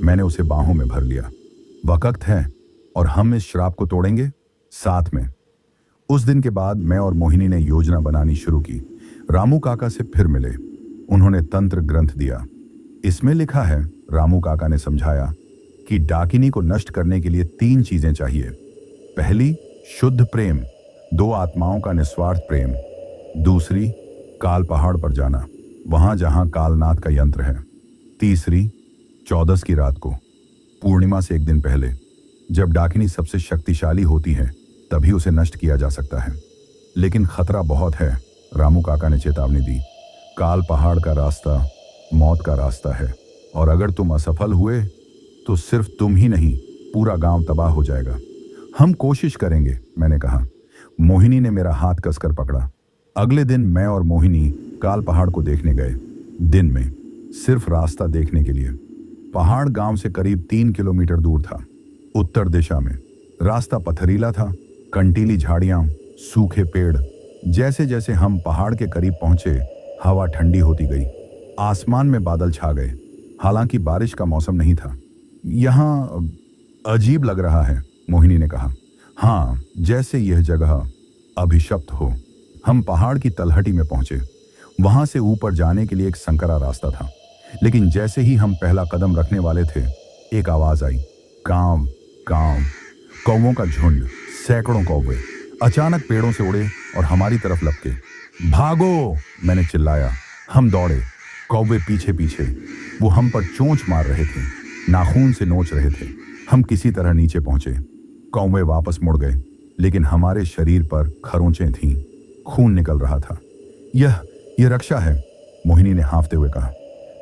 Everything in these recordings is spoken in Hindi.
मैंने उसे बाहों में भर लिया। वक्त है और हम इस श्राप को तोड़ेंगे साथ में। उस दिन के बाद मैं और मोहिनी ने योजना बनानी शुरू की। रामू काका से फिर मिले। उन्होंने तंत्र ग्रंथ दिया। इसमें लिखा है, रामू काका ने समझाया, कि डाकिनी को नष्ट करने के लिए 3 चीजें चाहिए। पहली, शुद्ध प्रेम, 2 आत्माओं का निस्वार्थ प्रेम। दूसरी, काल पहाड़ पर जाना, वहां जहां कालनाथ का यंत्र है। तीसरी, 14 की रात को, पूर्णिमा से एक दिन पहले, जब डाकिनी सबसे शक्तिशाली होती है, तभी उसे नष्ट किया जा सकता है। लेकिन खतरा बहुत है, रामू काका ने चेतावनी दी। काल पहाड़ का रास्ता मौत का रास्ता है, और अगर तुम असफल हुए तो सिर्फ तुम ही नहीं, पूरा गांव तबाह हो जाएगा। हम कोशिश करेंगे, मैंने कहा। मोहिनी ने मेरा हाथ कसकर पकड़ा। अगले दिन मैं और मोहिनी काल पहाड़ को देखने गए। दिन में, सिर्फ रास्ता देखने के लिए। पहाड़ गांव से करीब 3 किलोमीटर दूर था, उत्तर दिशा में। रास्ता पथरीला था, कंटीली झाड़ियां, सूखे पेड़। जैसे जैसे हम पहाड़ के करीब पहुंचे, हवा ठंडी होती गई। आसमान में बादल छा गए। हालांकि बारिश का मौसम नहीं था। यहां अजीब लग रहा है, मोहिनी ने कहा। हाँ, जैसे यह जगह अभिशप्त हो। हम पहाड़ की तलहटी में पहुंचे। वहां से ऊपर जाने के लिए एक संकरा रास्ता था। लेकिन जैसे ही हम पहला कदम रखने वाले थे, एक आवाज आई, कांव कांव। कौवों का झुंड, सैकड़ों कौवे अचानक पेड़ों से उड़े और हमारी तरफ लपके। भागो, मैंने चिल्लाया। हम दौड़े, कौवे पीछे पीछे। वो हम पर चोंच मार रहे थे, नाखून से नोच रहे थे। हम किसी तरह नीचे पहुंचे। कौवे वापस मुड़ गए, लेकिन हमारे शरीर पर खरोंचें थीं, खून निकल रहा था। यह रक्षा है, मोहिनी ने हाँफते हुए कहा।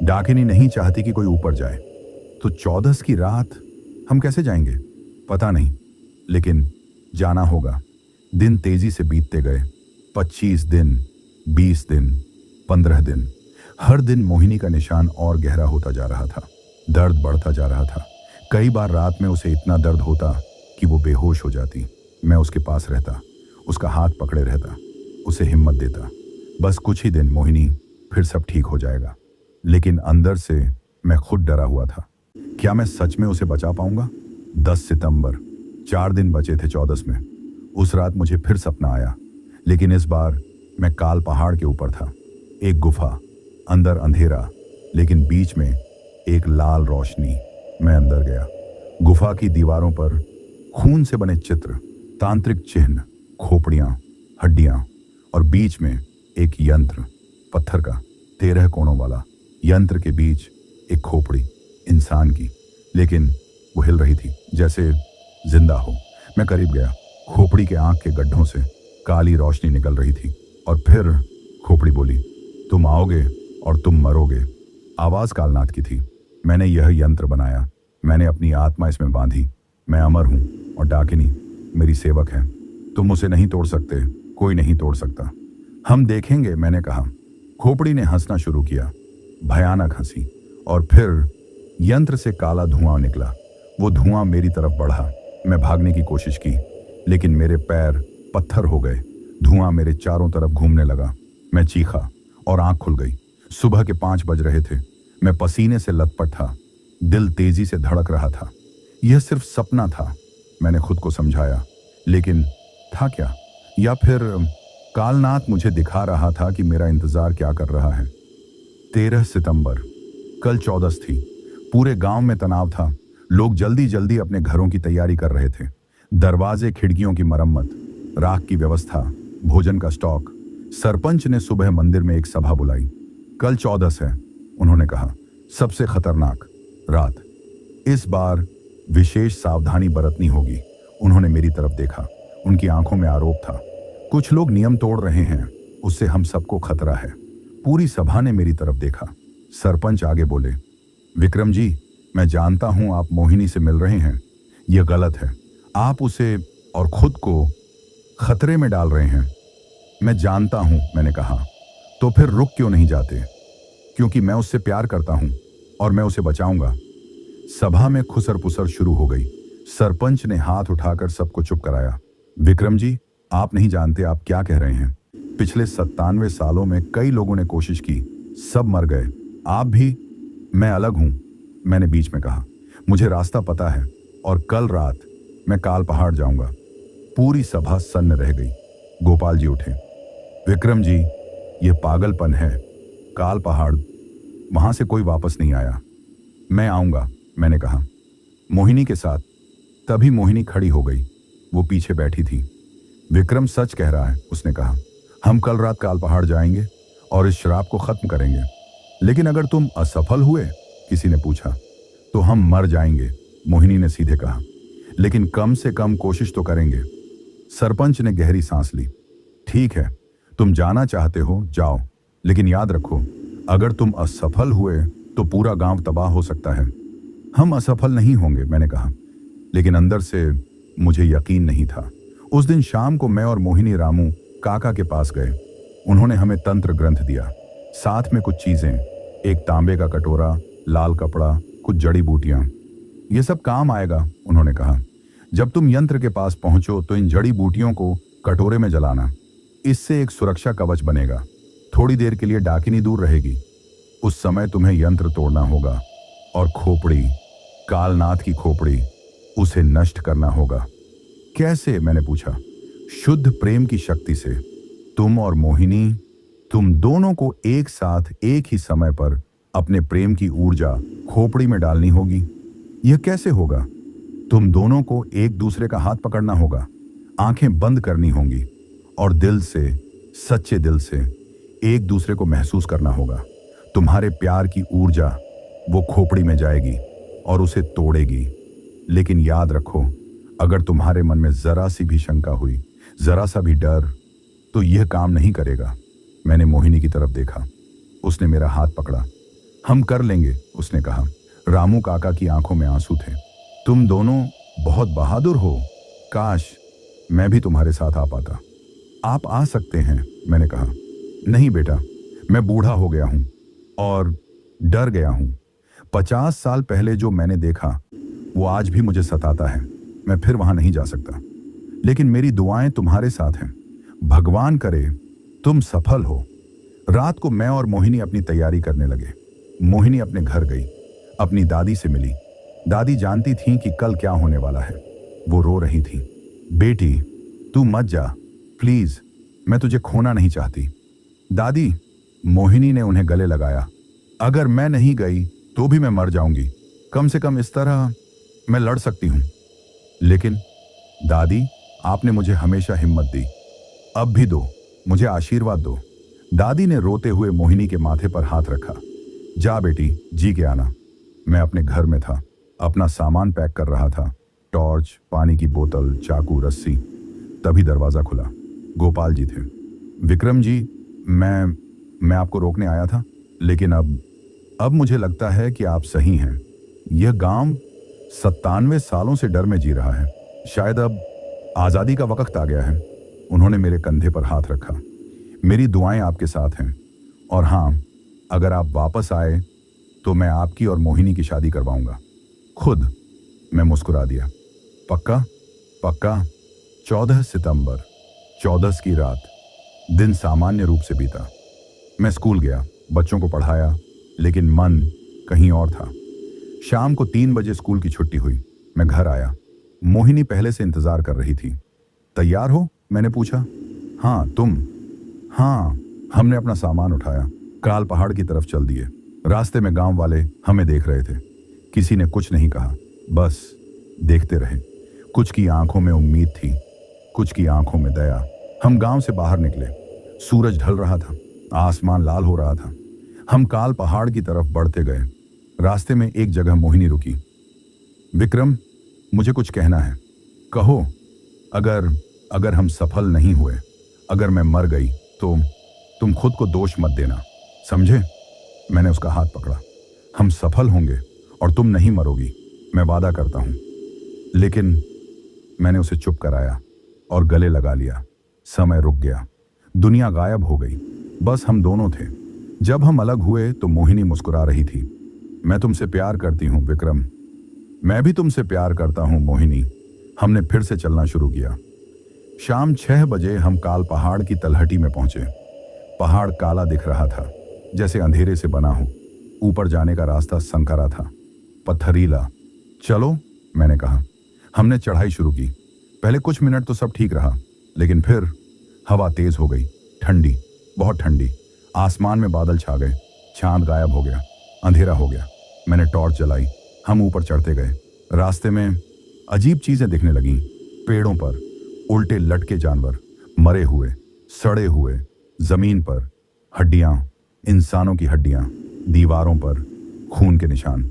डाकिनी नहीं चाहती कि कोई ऊपर जाए। तो 14 की रात हम कैसे जाएंगे? पता नहीं, लेकिन जाना होगा। दिन तेजी से बीतते गए। 25 दिन, 20 दिन, 15 दिन। हर दिन मोहिनी का निशान और गहरा होता जा रहा था। दर्द बढ़ता जा रहा था। कई बार रात में उसे इतना दर्द होता कि वो बेहोश हो जाती। मैं उसके पास रहता, उसका हाथ पकड़े रहता, उसे हिम्मत देता। बस कुछ ही दिन मोहिनी, फिर सब ठीक हो जाएगा। लेकिन अंदर से मैं खुद डरा हुआ था। क्या मैं सच में उसे बचा पाऊंगा? 10 सितंबर, 4 दिन बचे थे 14 में। उस रात मुझे फिर सपना आया, लेकिन इस बार मैं काल पहाड़ के ऊपर था। एक गुफा, अंदर अंधेरा, लेकिन बीच में एक लाल रोशनी। मैं अंदर गया। गुफा की दीवारों पर खून से बने चित्र, तांत्रिक चिन्ह, खोपड़ियां, हड्डियां, और बीच में एक यंत्र, पत्थर का, 13 कोणों वाला। यंत्र के बीच एक खोपड़ी, इंसान की, लेकिन वो हिल रही थी, जैसे जिंदा हो। मैं करीब गया। खोपड़ी के आंख के गड्ढों से काली रोशनी निकल रही थी, और फिर खोपड़ी बोली, तुम आओगे और तुम मरोगे। आवाज कालनाथ की थी। मैंने यह यंत्र बनाया, मैंने अपनी आत्मा इसमें बांधी। मैं अमर हूं और डाकिनी मेरी सेवक है। तुम उसे नहीं तोड़ सकते, कोई नहीं तोड़ सकता। हम देखेंगे, मैंने कहा। खोपड़ी ने हंसना शुरू किया, भयानक हंसी, और फिर यंत्र से काला धुआं निकला। वो धुआं मेरी तरफ बढ़ा। मैं भागने की कोशिश की, लेकिन मेरे पैर पत्थर हो गए। धुआं मेरे चारों तरफ घूमने लगा। मैं चीखा और आंख खुल गई। सुबह के 5 बज रहे थे। मैं पसीने से लथपथ था, दिल तेजी से धड़क रहा था। यह सिर्फ सपना था, मैंने खुद को समझाया। लेकिन था क्या? या फिर कालनाथ मुझे दिखा रहा था कि मेरा इंतजार क्या कर रहा है? 13 सितंबर, कल 14 थी। पूरे गांव में तनाव था। लोग जल्दी जल्दी अपने घरों की तैयारी कर रहे थे। दरवाजे खिड़कियों की मरम्मत, राख की व्यवस्था, भोजन का स्टॉक। सरपंच ने सुबह मंदिर में एक सभा बुलाई। कल 14 है, उन्होंने कहा, सबसे खतरनाक रात। इस बार विशेष सावधानी बरतनी होगी। उन्होंने मेरी तरफ देखा। उनकी आंखों में आरोप था। कुछ लोग नियम तोड़ रहे हैं, उससे हम सबको खतरा है। पूरी सभा ने मेरी तरफ देखा। सरपंच आगे बोले, विक्रम जी, मैं जानता हूं आप मोहिनी से मिल रहे हैं। यह गलत है। आप उसे और खुद को खतरे में डाल रहे हैं। मैं जानता हूं, मैंने कहा। तो फिर रुक क्यों नहीं जाते? क्योंकि मैं उससे प्यार करता हूं और मैं उसे बचाऊंगा। सभा में खुसर पुसर शुरू हो गई। सरपंच ने हाथ उठाकर सबको चुप कराया। विक्रम जी, आप नहीं जानते आप क्या कह रहे हैं। पिछले 97 सालों में कई लोगों ने कोशिश की, सब मर गए। आप भी। मैं अलग हूं, मैंने बीच में कहा। मुझे रास्ता पता है और कल रात मैं काल पहाड़ जाऊंगा। पूरी सभा सन्न रह गई। गोपाल जी उठे। विक्रम जी, ये पागलपन है। काल पहाड़, वहां से कोई वापस नहीं आया। मैं आऊंगा, मैंने कहा, मोहिनी के साथ। तभी मोहिनी खड़ी हो गई। वो पीछे बैठी थी। विक्रम सच कह रहा है, उसने कहा। हम कल रात काल पहाड़ जाएंगे और इस शराब को खत्म करेंगे। लेकिन अगर तुम असफल हुए, किसी ने पूछा, तो हम मर जाएंगे, मोहिनी ने सीधे कहा। लेकिन कम से कम कोशिश तो करेंगे। सरपंच ने गहरी सांस ली। ठीक है, तुम जाना चाहते हो, जाओ, लेकिन याद रखो, अगर तुम असफल हुए तो पूरा गांव तबाह हो सकता है। हम असफल नहीं होंगे, मैंने कहा, लेकिन अंदर से मुझे यकीन नहीं था। उस दिन शाम को मैं और मोहिनी रामू काका के पास गए। उन्होंने हमें तंत्र ग्रंथ दिया, साथ में कुछ चीजें, एक तांबे का कटोरा, लाल कपड़ा, कुछ जड़ी बूटियां। ये सब काम आएगा, उन्होंने कहा। जब तुम यंत्र के पास पहुंचो तो इन जड़ी बूटियों को कटोरे में जलाना। इससे एक सुरक्षा कवच बनेगा। थोड़ी देर के लिए डाकिनी दूर रहेगी। उस समय तुम्हें यंत्र तोड़ना होगा और खोपड़ी, कालनाथ की खोपड़ी, उसे नष्ट करना होगा। कैसे, मैंने पूछा। शुद्ध प्रेम की शक्ति से। तुम और मोहिनी, तुम दोनों को एक साथ एक ही समय पर अपने प्रेम की ऊर्जा खोपड़ी में डालनी होगी। यह कैसे होगा? तुम दोनों को एक दूसरे का हाथ पकड़ना होगा, आंखें बंद करनी होंगी और दिल से, सच्चे दिल से एक दूसरे को महसूस करना होगा। तुम्हारे प्यार की ऊर्जा वो खोपड़ी में जाएगी और उसे तोड़ेगी। लेकिन याद रखो, अगर तुम्हारे मन में जरा सी भी शंका हुई, जरा सा भी डर, तो यह काम नहीं करेगा। मैंने मोहिनी की तरफ देखा। उसने मेरा हाथ पकड़ा। हम कर लेंगे, उसने कहा। रामू काका की आंखों में आंसू थे। तुम दोनों बहुत बहादुर हो। काश मैं भी तुम्हारे साथ आ पाता। आप आ सकते हैं, मैंने कहा। नहीं बेटा, मैं बूढ़ा हो गया हूं और डर गया हूं। 50 साल पहले जो मैंने देखा वो आज भी मुझे सताता है। मैं फिर वहां नहीं जा सकता। लेकिन मेरी दुआएं तुम्हारे साथ हैं। भगवान करे तुम सफल हो। रात को मैं और मोहिनी अपनी तैयारी करने लगे। मोहिनी अपने घर गई, अपनी दादी से मिली। दादी जानती थी कि कल क्या होने वाला है। वो रो रही थी। बेटी, तू मत जा, प्लीज, मैं तुझे खोना नहीं चाहती। दादी, मोहिनी ने उन्हें गले लगाया। अगर मैं नहीं गई तो भी मैं मर जाऊंगी। कम से कम इस तरह मैं लड़ सकती हूं। लेकिन दादी, आपने मुझे हमेशा हिम्मत दी। अब भी दो, मुझे आशीर्वाद दो। दादी ने रोते हुए मोहिनी के माथे पर हाथ रखा। जा बेटी, जी के आना। मैं अपने घर में था, अपना सामान पैक कर रहा था। टॉर्च, पानी की बोतल, चाकू, रस्सी। तभी दरवाजा खुला। गोपाल जी थे। विक्रम जी, मैं आपको रोकने आया था, लेकिन अब मुझे लगता है कि आप सही हैं। यह गांव 97 सालों से डर में जी रहा है। शायद अब आजादी का वक्त आ गया है। उन्होंने मेरे कंधे पर हाथ रखा। मेरी दुआएं आपके साथ हैं। और हां, अगर आप वापस आए तो मैं आपकी और मोहिनी की शादी करवाऊंगा, खुद। मैं मुस्कुरा दिया। पक्का? पक्का। 14 सितंबर, 14 की रात। दिन सामान्य रूप से बीता। मैं स्कूल गया, बच्चों को पढ़ाया, लेकिन मन कहीं और था। शाम को 3 बजे स्कूल की छुट्टी हुई। मैं घर आया। मोहिनी पहले से इंतजार कर रही थी। तैयार हो? मैंने पूछा। हाँ, तुम? हाँ। हमने अपना सामान उठाया, काल पहाड़ की तरफ चल दिए। रास्ते में गांव वाले हमें देख रहे थे। किसी ने कुछ नहीं कहा, बस देखते रहे। कुछ की आंखों में उम्मीद थी, कुछ की आंखों में दया। हम गांव से बाहर निकले। सूरज ढल रहा था, आसमान लाल हो रहा था। हम काल पहाड़ की तरफ बढ़ते गए। रास्ते में एक जगह मोहिनी रुकी। विक्रम, मुझे कुछ कहना है। कहो। अगर हम सफल नहीं हुए, अगर मैं मर गई, तो तुम खुद को दोष मत देना, समझे? मैंने उसका हाथ पकड़ा। हम सफल होंगे और तुम नहीं मरोगी, मैं वादा करता हूं। लेकिन मैंने उसे चुप कराया और गले लगा लिया। समय रुक गया। दुनिया गायब हो गई। बस हम दोनों थे। जब हम अलग हुए तो मोहिनी मुस्कुरा रही थी। मैं तुमसे प्यार करती हूं विक्रम। मैं भी तुमसे प्यार करता हूं मोहिनी। हमने फिर से चलना शुरू किया। शाम 6 बजे हम काल पहाड़ की तलहटी में पहुंचे। पहाड़ काला दिख रहा था, जैसे अंधेरे से बना हो। ऊपर जाने का रास्ता संकरा था, पत्थरीला। चलो, मैंने कहा। हमने चढ़ाई शुरू की। पहले कुछ मिनट तो सब ठीक रहा, लेकिन फिर हवा तेज हो गई, ठंडी, बहुत ठंडी। आसमान में बादल छा गए, चांद गायब हो गया, अंधेरा हो गया। मैंने टॉर्च जलाई, हम ऊपर चढ़ते गए। रास्ते में अजीब चीजें दिखने लगीं। पेड़ों पर उल्टे लटके जानवर, मरे हुए, सड़े हुए, जमीन पर हड्डियां, इंसानों की हड्डियां, दीवारों पर खून के निशान।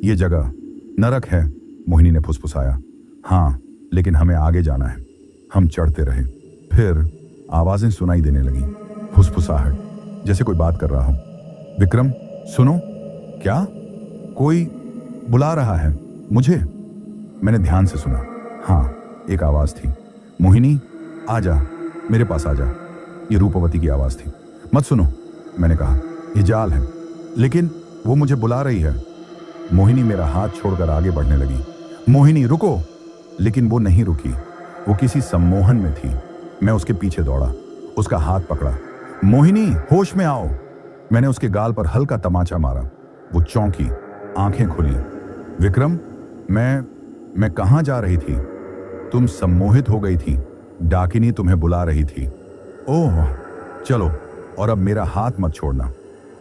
ये जगह नरक है, मोहिनी ने फुसफुसाया। हाँ, लेकिन हमें आगे जाना है। हम चढ़ते रहे। फिर आवाजें सुनाई देने लगीं, फुसफुसाहट, जैसे कोई बात कर रहा हो। विक्रम, सुनो। क्या? कोई बुला रहा है मुझे। मैंने ध्यान से सुना। हाँ, एक आवाज थी, मोहिनी आजा, मेरे पास आजा। ये रूपवती की आवाज थी। मत सुनो, मैंने कहा, ये जाल है। लेकिन वो मुझे बुला रही है। मोहिनी मेरा हाथ छोड़कर आगे बढ़ने लगी। मोहिनी रुको। लेकिन वो नहीं रुकी। वो किसी सम्मोहन में थी। मैं उसके पीछे दौड़ा, उसका हाथ पकड़ा। मोहिनी, होश में आओ। मैंने उसके गाल पर हल्का तमाचा मारा। वो चौंकी, आंखें खुली। विक्रम, मैं कहां जा रही थी? तुम सम्मोहित हो गई थी। डाकिनी तुम्हें बुला रही थी। ओह, चलो, और अब मेरा हाथ मत छोड़ना।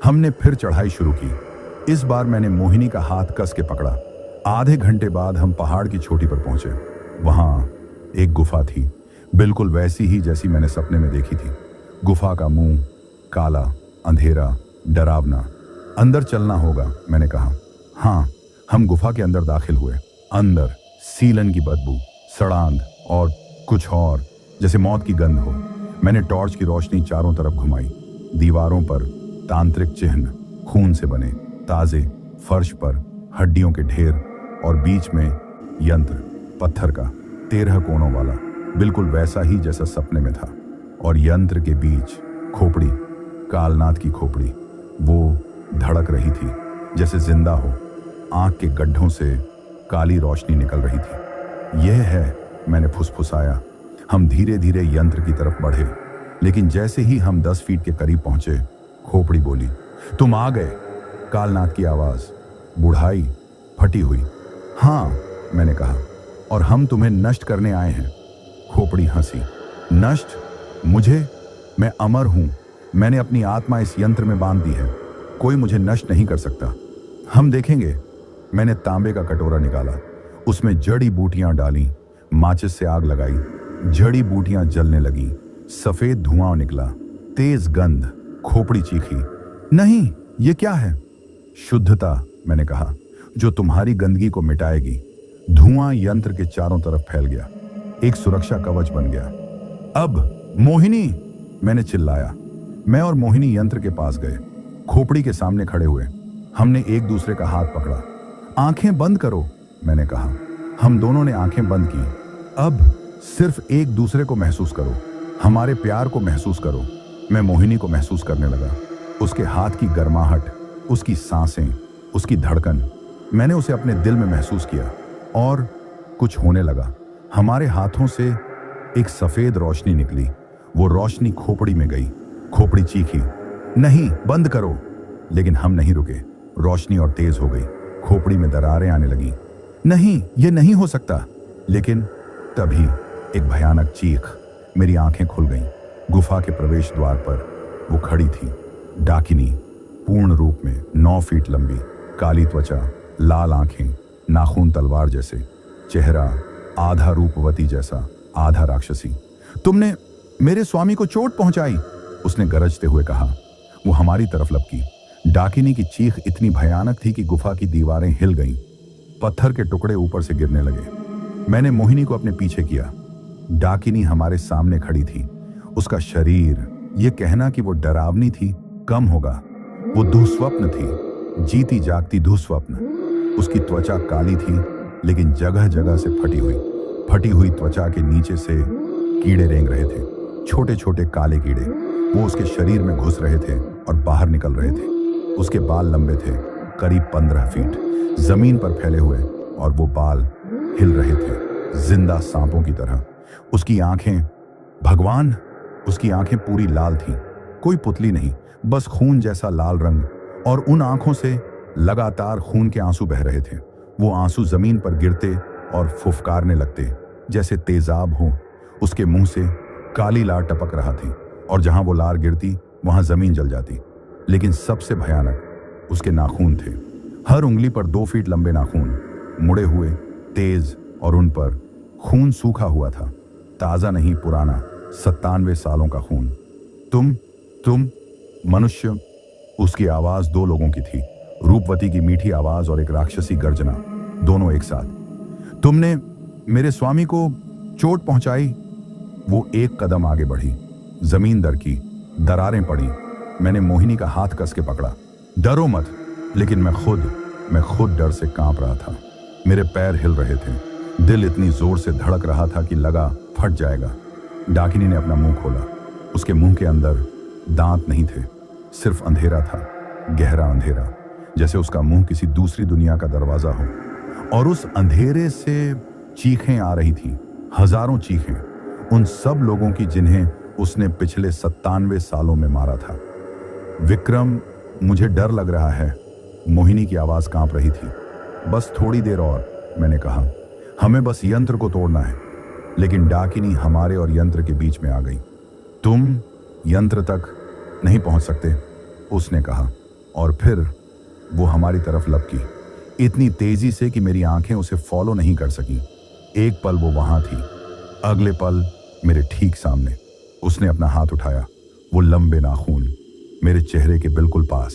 हमने फिर चढ़ाई शुरू की। इस बार मैंने मोहिनी का हाथ कस के पकड़ा। आधे घंटे बाद हम पहाड़ की चोटी पर पहुंचे। वहां एक गुफा थी, बिल्कुल वैसी ही जैसी मैंने सपने में देखी थी। गुफा का मुंह काला, अंधेरा, डरावना। अंदर चलना होगा, मैंने कहा। हाँ, हम गुफा के अंदर दाखिल हुए। अंदर सीलन की बदबू, सड़ांध और कुछ और, जैसे मौत की गंध हो। मैंने टॉर्च की रोशनी चारों तरफ घुमाई। दीवारों पर तांत्रिक चिन्ह, खून से बने, ताजे। फर्श पर हड्डियों के ढेर, और बीच में यंत्र, पत्थर का, 13 कोनों वाला, बिल्कुल वैसा ही जैसा सपने में था। और यंत्र के बीच खोपड़ी, कालनाथ की खोपड़ी, वो धड़क रही थी जैसे जिंदा हो। आंख के गड्ढों से काली रोशनी निकल रही थी। यह है, मैंने फुसफुसाया। हम धीरे धीरे यंत्र की तरफ बढ़े, लेकिन जैसे ही हम 10 फीट के करीब पहुंचे, खोपड़ी बोली, तुम आ गए। कालनाथ की आवाज, बुढ़ाई, फटी हुई। हाँ, मैंने कहा, और हम तुम्हें नष्ट करने आए हैं। खोपड़ी हंसी। नष्ट? मुझे? मैं अमर हूं। मैंने अपनी आत्मा इस यंत्र में बांध दी है। कोई मुझे नष्ट नहीं कर सकता। हम देखेंगे। मैंने तांबे का कटोरा निकाला, उसमें जड़ी बूटियां डाली, माचिस से आग लगाई। जड़ी बूटियां जलने लगी, सफेद धुआं निकला, तेज गंध। खोपड़ी चीखी, नहीं, ये क्या है? शुद्धता, मैंने कहा, जो तुम्हारी गंदगी को मिटाएगी। धुआं यंत्र के चारों तरफ फैल गया, एक सुरक्षा कवच बन गया। अब मोहिनी, मैंने चिल्लाया। मैं और मोहिनी यंत्र के पास गए, खोपड़ी के सामने खड़े हुए। हमने एक दूसरे का हाथ पकड़ा। आंखें बंद करो, मैंने कहा। हम दोनों ने आंखें बंद की। अब सिर्फ एक दूसरे को महसूस करो, हमारे प्यार को महसूस करो। मैं मोहिनी को महसूस करने लगा, उसके हाथ की गर्माहट, उसकी सांसें, उसकी धड़कन। मैंने उसे अपने दिल में महसूस किया, और कुछ होने लगा। हमारे हाथों से एक सफेद रोशनी निकली। वो रोशनी खोपड़ी में गई। खोपड़ी चीखी, नहीं, बंद करो। लेकिन हम नहीं रुके। रोशनी और तेज हो गई। खोपड़ी में दरारें आने लगी। नहीं, ये नहीं हो सकता। लेकिन तभी एक भयानक चीख। मेरी आंखें खुल गईं। गुफा के प्रवेश द्वार पर वो खड़ी थी, डाकिनी, पूर्ण रूप में, 9 फीट लंबी, काली त्वचा, लाल आंखें, नाखून तलवार जैसे, चेहरा आधा रूपवती जैसा, आधा राक्षसी। तुमने मेरे स्वामी को चोट पहुंचाई, उसने गरजते हुए कहा। वो हमारी तरफ लपकी। डाकिनी की चीख इतनी भयानक थी कि गुफा की दीवारें हिल गईं। पत्थर के टुकड़े ऊपर से गिरने लगे। मैंने मोहिनी को अपने पीछे किया। डाकिनी हमारे सामने खड़ी थी। उसका शरीर, ये कहना कि वो डरावनी थी कम होगा। वो दुःस्वप्न थी, जीती जागती दुःस्वप्न। उसकी त्वचा काली थी, लेकिन जगह जगह से फटी हुई त्वचा के नीचे से कीड़े रेंग रहे थे, छोटे छोटे काले कीड़े। वो उसके शरीर में घुस रहे थे और बाहर निकल रहे थे। उसके बाल लंबे थे, करीब 15 फीट, जमीन पर फैले हुए, और वो बाल हिल रहे थे, जिंदा सांपों की तरह। उसकी आंखें, भगवान, उसकी आंखें पूरी लाल थीं, कोई पुतली नहीं, बस खून जैसा लाल रंग, और उन आंखों से लगातार खून के आंसू बह रहे थे। वो आंसू जमीन पर गिरते और फुफकारने लगते, जैसे तेजाब हो। उसके मुंह से काली लार टपक रहा थी और जहां वो लार गिरती वहां जमीन जल जाती। लेकिन सबसे भयानक उसके नाखून थे। हर उंगली पर 2 फीट लंबे नाखून, मुड़े हुए, तेज, और उन पर खून सूखा हुआ था। ताजा नहीं, पुराना, 97 सालों का खून। तुम मनुष्य। उसकी आवाज 2 लोगों की थी, रूपवती की मीठी आवाज और एक राक्षसी गर्जना, दोनों एक साथ। तुमने मेरे स्वामी को चोट पहुंचाई। वो एक कदम आगे बढ़ी, जमीन दरकी, दरारें पड़ी। मैंने मोहिनी का हाथ कस के पकड़ा। डरो मत। लेकिन मैं खुद डर से कांप रहा था। मेरे पैर हिल रहे थे, दिल इतनी जोर से धड़क रहा था कि लगा फट जाएगा। डाकिनी ने अपना मुंह खोला। उसके मुंह के अंदर दांत नहीं थे, सिर्फ अंधेरा था, गहरा अंधेरा, जैसे उसका मुंह किसी दूसरी दुनिया का दरवाजा हो। और उस अंधेरे से चीखें आ रही थीं, हजारों चीखें, उन सब लोगों की जिन्हें उसने पिछले 97 सालों में मारा था। विक्रम, मुझे डर लग रहा है। मोहिनी की आवाज कांप रही थी। बस थोड़ी देर और, मैंने कहा। हमें बस यंत्र को तोड़ना है। लेकिन डाकिनी हमारे और यंत्र के बीच में आ गई। तुम यंत्र तक नहीं पहुंच सकते, उसने कहा। और फिर वो हमारी तरफ लपकी, इतनी तेजी से कि मेरी आंखें उसे फॉलो नहीं कर सकीं। एक पल वो वहां थी, अगले पल मेरे ठीक सामने। उसने अपना हाथ उठाया, वो लंबे नाखून मेरे चेहरे के बिल्कुल पास।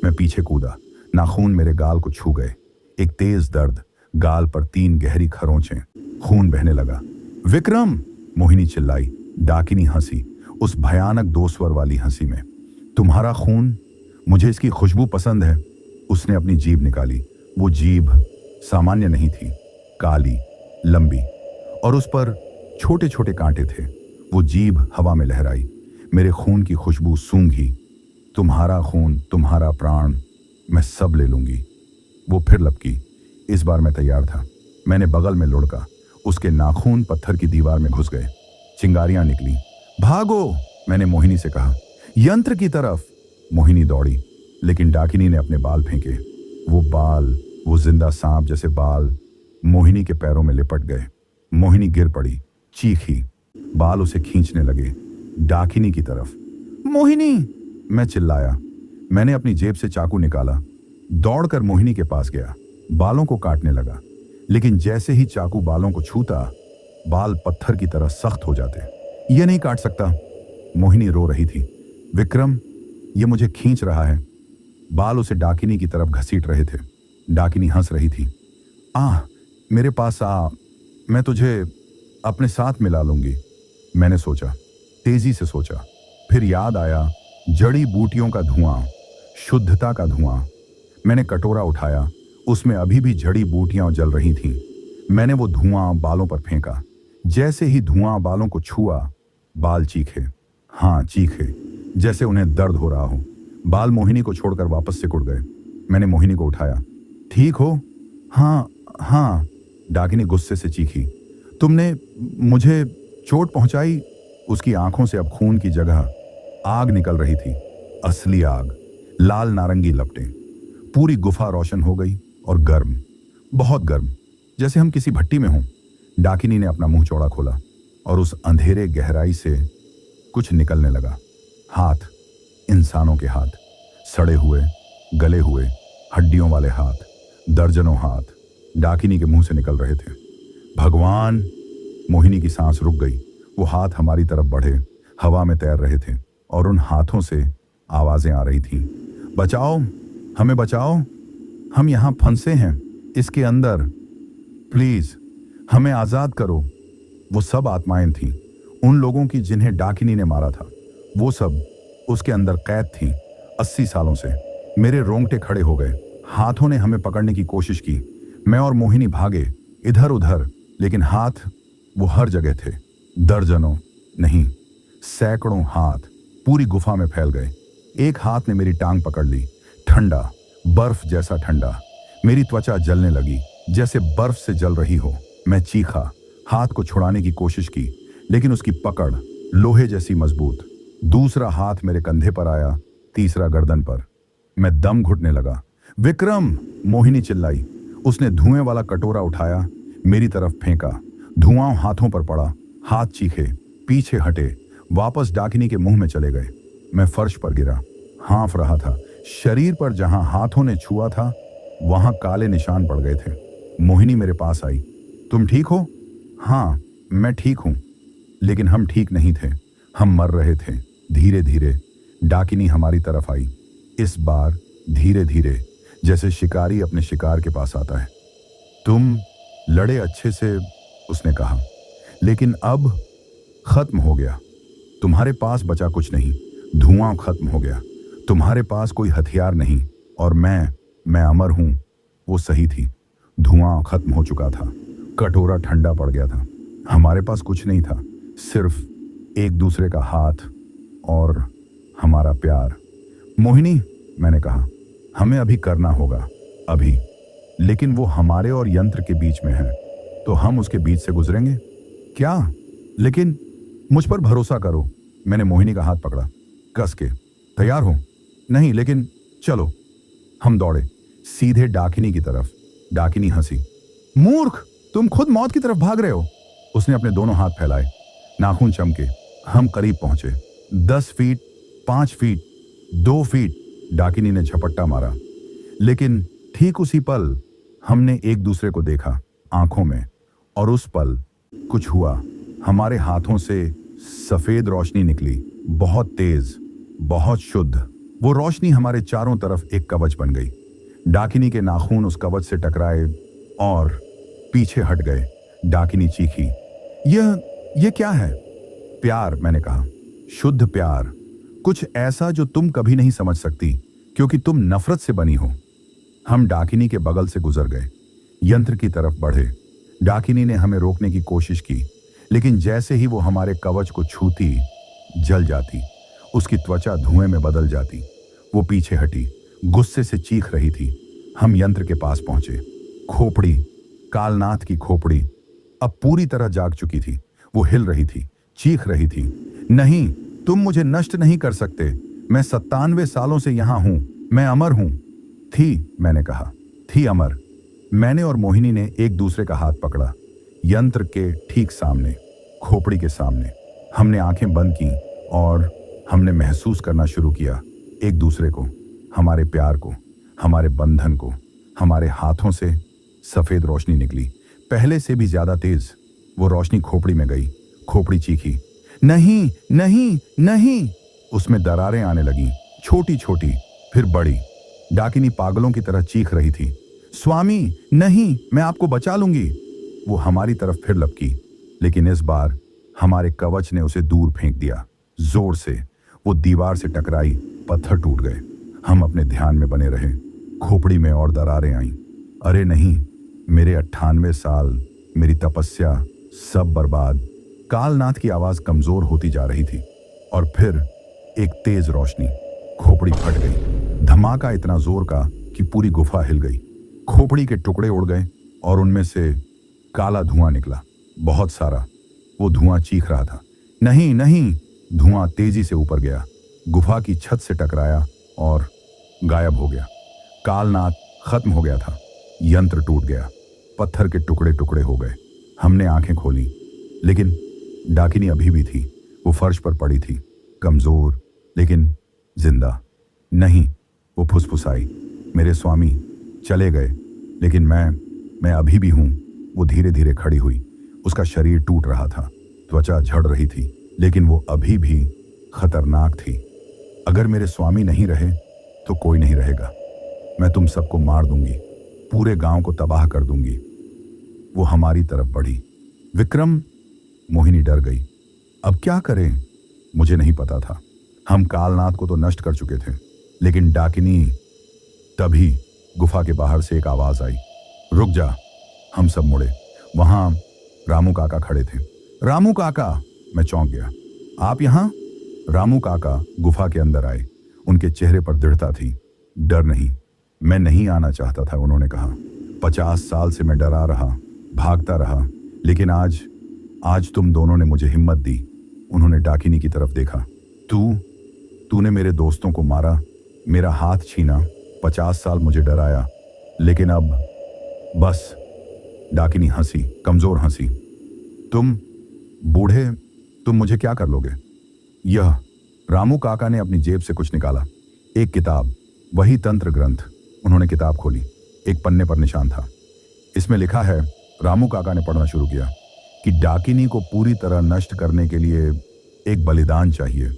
मैं पीछे कूदा, नाखून मेरे गाल को छू गए। एक तेज दर्द, गाल पर 3 गहरी खरोंचें, खून बहने लगा। विक्रम, मोहिनी चिल्लाई। डाकिनी हंसी, उस भयानक 2 स्वर वाली हंसी में। तुम्हारा खून? मुझे इसकी खुशबू पसंद है। उसने अपनी जीभ निकाली। वो जीभ सामान्य नहीं थी, काली, लंबी, और उस पर छोटे छोटे कांटे थे। वो जीभ हवा में लहराई, मेरे खून की खुशबू सूंघी। तुम्हारा खून, तुम्हारा प्राण, मैं सब ले लूंगी। वो फिर लपकी। इस बार मैं तैयार था। मैंने बगल में लुढ़का। उसके नाखून पत्थर की दीवार में घुस गए। चिंगारियां निकली। भागो, मैंने मोहिनी से कहा। यंत्र की तरफ। मोहिनी दौड़ी, लेकिन डाकिनी ने अपने बाल फेंके। वो बाल, वो जिंदा सांप जैसे बाल मोहिनी के पैरों में लिपट गए। मोहिनी गिर पड़ी, चीखी। बाल उसे खींचने लगे, डाकिनी की तरफ। मोहिनी, मैं चिल्लाया। मैंने अपनी जेब से चाकू निकाला, दौड़कर मोहिनी के पास गया, बालों को काटने लगा। लेकिन जैसे ही चाकू बालों को छूता, बाल पत्थर की तरह सख्त हो जाते। ये नहीं काट सकता, मोहिनी रो रही थी। विक्रम, ये मुझे खींच रहा है। बाल उसे डाकिनी की तरफ घसीट रहे थे। डाकिनी हंस रही थी। मेरे पास आ, मैं तुझे अपने साथ मिला लूंगी। मैंने सोचा, तेजी से सोचा। फिर याद आया, जड़ी बूटियों का धुआं, शुद्धता का धुआं। मैंने कटोरा उठाया, उसमें अभी भी जड़ी बूटियां जल रही थीं। मैंने वो धुआं बालों पर फेंका। जैसे ही धुआं बालों को छुआ, बाल चीखे। हाँ, चीखे, जैसे उन्हें दर्द हो रहा हो। बाल मोहिनी को छोड़कर वापस सिकुड़ गए। मैंने मोहिनी को उठाया। ठीक हो? हाँ हाँ, डाकिनी गुस्से से चीखी। तुमने मुझे चोट पहुंचाई। उसकी आंखों से अब खून की जगह आग निकल रही थी, असली आग, लाल नारंगी लपटें। पूरी गुफा रोशन हो गई और गर्म, बहुत गर्म, जैसे हम किसी भट्टी में हों। डाकिनी ने अपना मुंह चौड़ा खोला और उस अंधेरे गहराई से कुछ निकलने लगा। हाथ, इंसानों के हाथ, सड़े हुए, गले हुए, हड्डियों वाले हाथ, दर्जनों हाथ डाकिनी के मुंह से निकल रहे थे। भगवान! मोहिनी की सांस रुक गई। वो हाथ हमारी तरफ बढ़े, हवा में तैर रहे थे और उन हाथों से आवाजें आ रही थीं। बचाओ, हमें बचाओ, हम यहां फंसे हैं, इसके अंदर, प्लीज हमें आजाद करो। वो सब आत्माएं थीं, उन लोगों की जिन्हें डाकिनी ने मारा था। वो सब उसके अंदर कैद थीं, 80 सालों से। मेरे रोंगटे खड़े हो गए। हाथों ने हमें पकड़ने की कोशिश की। मैं और मोहिनी भागे इधर उधर, लेकिन हाथ वो हर जगह थे। दर्जनों नहीं, सैकड़ों हाथ पूरी गुफा में फैल गए। एक हाथ ने मेरी टांग पकड़ ली, ठंडा, बर्फ जैसा ठंडा। मेरी त्वचा जलने लगी, जैसे बर्फ से जल रही हो। मैं चीखा, हाथ को छुड़ाने की कोशिश की, लेकिन उसकी पकड़ लोहे जैसी मजबूत। दूसरा हाथ मेरे कंधे पर आया, तीसरा गर्दन पर। मैं दम घुटने लगा। विक्रम! मोहिनी चिल्लाई। उसने धुएं वाला कटोरा उठाया, मेरी तरफ फेंका। धुआं हाथों पर पड़ा, हाथ चीखे, पीछे हटे, वापस डाकिनी के मुंह में चले गए। मैं फर्श पर गिरा, हाँफ रहा था। शरीर पर जहां हाथों ने छुआ था वहां काले निशान पड़ गए थे। मोहिनी मेरे पास आई। तुम ठीक हो? हाँ, मैं ठीक हूं। लेकिन हम ठीक नहीं थे, हम मर रहे थे। धीरे धीरे डाकिनी हमारी तरफ आई, इस बार धीरे धीरे, जैसे शिकारी अपने शिकार के पास आता है। तुम लड़े अच्छे से, उसने कहा, लेकिन अब खत्म हो गया। तुम्हारे पास बचा कुछ नहीं, धुआं खत्म हो गया। तुम्हारे पास कोई हथियार नहीं, और मैं अमर हूं। वो सही थी, धुआं खत्म हो चुका था, कटोरा ठंडा पड़ गया था। हमारे पास कुछ नहीं था, सिर्फ एक दूसरे का हाथ और हमारा प्यार। मोहिनी, मैंने कहा, हमें अभी करना होगा, अभी। लेकिन वो हमारे और यंत्र के बीच में है, तो हम उसके बीच से गुजरेंगे क्या? लेकिन मुझ पर भरोसा करो। मैंने मोहिनी का हाथ पकड़ा कस के। तैयार हो? नहीं, लेकिन चलो। हम दौड़े सीधे डाकिनी की तरफ। डाकिनी हंसी। मूर्ख, तुम खुद मौत की तरफ भाग रहे हो। उसने अपने दोनों हाथ फैलाए, नाखून चमके। हम करीब पहुंचे। 10 फीट, 5 फीट, 2 फीट। डाकिनी ने झपट्टा मारा, लेकिन ठीक उसी पल हमने एक दूसरे को देखा आंखों में, और उस पल कुछ हुआ। हमारे हाथों से सफेद रोशनी निकली, बहुत तेज, बहुत शुद्ध। वो रोशनी हमारे चारों तरफ एक कवच बन गई। डाकिनी के नाखून उस कवच से टकराए और पीछे हट गए। डाकिनी चीखी, यह क्या है? प्यार, मैंने कहा, शुद्ध प्यार। कुछ ऐसा जो तुम कभी नहीं समझ सकती, क्योंकि तुम नफरत से बनी हो। हम डाकिनी के बगल से गुजर गए, यंत्र की तरफ बढ़े। डाकिनी ने हमें रोकने की कोशिश की, लेकिन जैसे ही वो हमारे कवच को छूती, जल जाती। उसकी त्वचा धुएं में बदल जाती। वो पीछे हटी, गुस्से से चीख रही थी। हम यंत्र के पास पहुंचे। खोपड़ी, कालनाथ की खोपड़ी अब पूरी तरह जाग चुकी थी। वो हिल रही थी, चीख रही थी, नहीं, तुम मुझे नष्ट नहीं कर सकते। मैं 97 सालों से यहां हूं, मैं अमर हूं। थी, मैंने कहा, थी अमर। मैंने और मोहिनी ने एक दूसरे का हाथ पकड़ा, यंत्र के ठीक सामने, खोपड़ी के सामने। हमने आंखें बंद की और हमने महसूस करना शुरू किया एक दूसरे को, हमारे प्यार को, हमारे बंधन को। हमारे हाथों से सफेद रोशनी निकली, पहले से भी ज्यादा तेज। वो रोशनी खोपड़ी में गई। खोपड़ी चीखी, नहीं, नहीं, नहीं। उसमें दरारें आने लगी, छोटी छोटी, फिर बड़ी। डाकिनी पागलों की तरह चीख रही थी, स्वामी, नहीं, मैं आपको बचा लूंगी। वो हमारी तरफ फिर लपकी, लेकिन इस बार हमारे कवच ने उसे दूर फेंक दिया, जोर से। वो दीवार से टकराई, पत्थर टूट गए। हम अपने ध्यान में बने रहे। खोपड़ी में और दरारें आईं। अरे नहीं, मेरे 98 साल, मेरी तपस्या, सब बर्बाद। कालनाथ की आवाज कमजोर होती जा रही थी, और फिर एक तेज रोशनी। खोपड़ी फट गई, धमाका इतना जोर का कि पूरी गुफा हिल गई। खोपड़ी के टुकड़े उड़ गए और उनमें से काला धुआं निकला, बहुत सारा। वो धुआं चीख रहा था, नहीं, नहीं। धुआं तेजी से ऊपर गया, गुफा की छत से टकराया और गायब हो गया। कालनाथ खत्म हो गया था, यंत्र टूट गया, पत्थर के टुकड़े टुकड़े हो गए। हमने आंखें खोली, लेकिन डाकिनी अभी भी थी। वो फर्श पर पड़ी थी, कमजोर लेकिन जिंदा। नहीं, वो फुसफुसाई, मेरे स्वामी चले गए, लेकिन मैं अभी भी हूं। वो धीरे धीरे खड़ी हुई, उसका शरीर टूट रहा था, त्वचा झड़ रही थी, लेकिन वो अभी भी खतरनाक थी। अगर मेरे स्वामी नहीं रहे तो कोई नहीं रहेगा। मैं तुम सबको मार दूंगी, पूरे गांव को तबाह कर दूंगी। वो हमारी तरफ बढ़ी। विक्रम, मोहिनी डर गई। अब क्या करें? मुझे नहीं पता था। हम कालनाथ को तो नष्ट कर चुके थे, लेकिन डाकिनी। तभी गुफा के बाहर से एक आवाज आई, रुक जा। हम सब मुड़े, वहां रामू काका खड़े थे। रामू काका! मैं चौंक गया। आप यहां? रामू काका गुफा के अंदर आए। उनके चेहरे पर दृढ़ता थी, डर नहीं। मैं नहीं आना चाहता था, उन्होंने कहा। 50 साल से मैं डरा रहा, भागता रहा, लेकिन आज तुम दोनों ने मुझे हिम्मत दी। उन्होंने डाकिनी की तरफ देखा। तूने मेरे दोस्तों को मारा, मेरा हाथ छीना, 50 साल मुझे डराया, लेकिन अब बस। डाकिनी हंसी, कमजोर हंसी। तुम बूढ़े, तुम मुझे क्या कर लोगे? यह। रामू काका ने अपनी जेब से कुछ निकाला। एक किताब, वही तंत्र ग्रंथ। उन्होंने किताब खोली। एक पन्ने पर निशान था। इसमें लिखा है, रामू काका ने पढ़ना शुरू किया, कि डाकिनी को पूरी तरह नष्ट करने के लिए एक बलिदान चाहिए।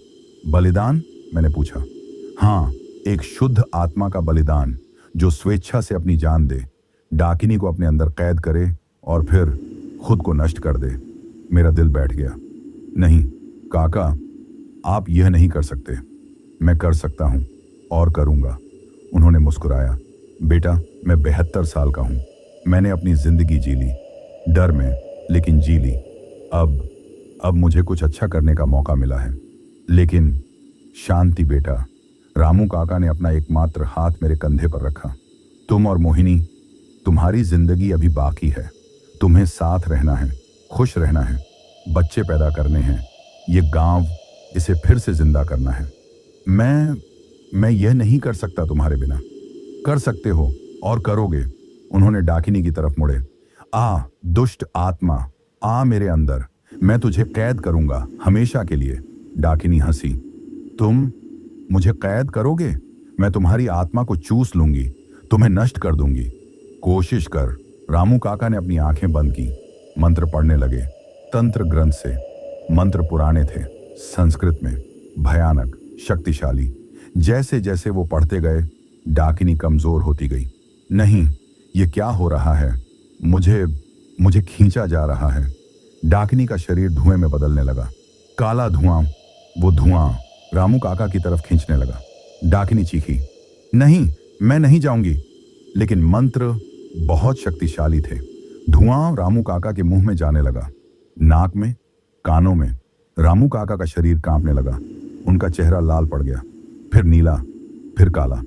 बलिदान? मैंने पूछा। हाँ, एक शुद्ध आत्मा का बलिदान, जो स्वेच्छा से अपनी जान दे, डाकिनी को अपने अंदर कैद करे और फिर खुद को नष्ट कर दे। मेरा दिल बैठ गया। नहीं काका, आप यह नहीं कर सकते। मैं कर सकता हूं और करूंगा। उन्होंने मुस्कुराया। बेटा, मैं 72 साल का हूं। मैंने अपनी जिंदगी जी ली, डर में, लेकिन जी ली। अब मुझे कुछ अच्छा करने का मौका मिला है। लेकिन शांति बेटा। रामू काका ने अपना एकमात्र हाथ मेरे कंधे पर रखा। तुम और मोहिनी, तुम्हारी जिंदगी अभी बाकी है। तुम्हें साथ रहना है, खुश रहना है, बच्चे पैदा करने हैं, ये गांव, इसे फिर से जिंदा करना है। मैं यह नहीं कर सकता तुम्हारे बिना। कर सकते हो और करोगे। उन्होंने डाकिनी की तरफ मुड़े। आ दुष्ट आत्मा, आ मेरे अंदर। मैं तुझे कैद करूंगा, हमेशा के लिए। डाकिनी हंसी। तुम मुझे कैद करोगे? मैं तुम्हारी आत्मा को चूस लूंगी, तुम्हें नष्ट कर दूंगी। कोशिश कर। रामू काका ने अपनी आंखें बंद की। मंत्र पढ़ने लगे, तंत्र ग्रंथ से। मंत्र पुराने थे, संस्कृत में, भयानक, शक्तिशाली। जैसे जैसे वो पढ़ते गए, डाकिनी कमजोर होती गई। नहीं, ये क्या हो रहा है? मुझे खींचा जा रहा है। डाकिनी का शरीर धुएं में बदलने लगा। काला धुआं, वो धुआं रामू काका की तरफ खींचने लगा। डाकिनी चीखी, नहीं, मैं नहीं जाऊंगी। लेकिन मंत्र बहुत शक्तिशाली थे। धुआं रामू काका के मुंह में जाने लगा, नाक में, कानों में। रामू काका का शरीर कांपने लगा। उनका चेहरा लाल पड़ गया, फिर नीला, फिर काला।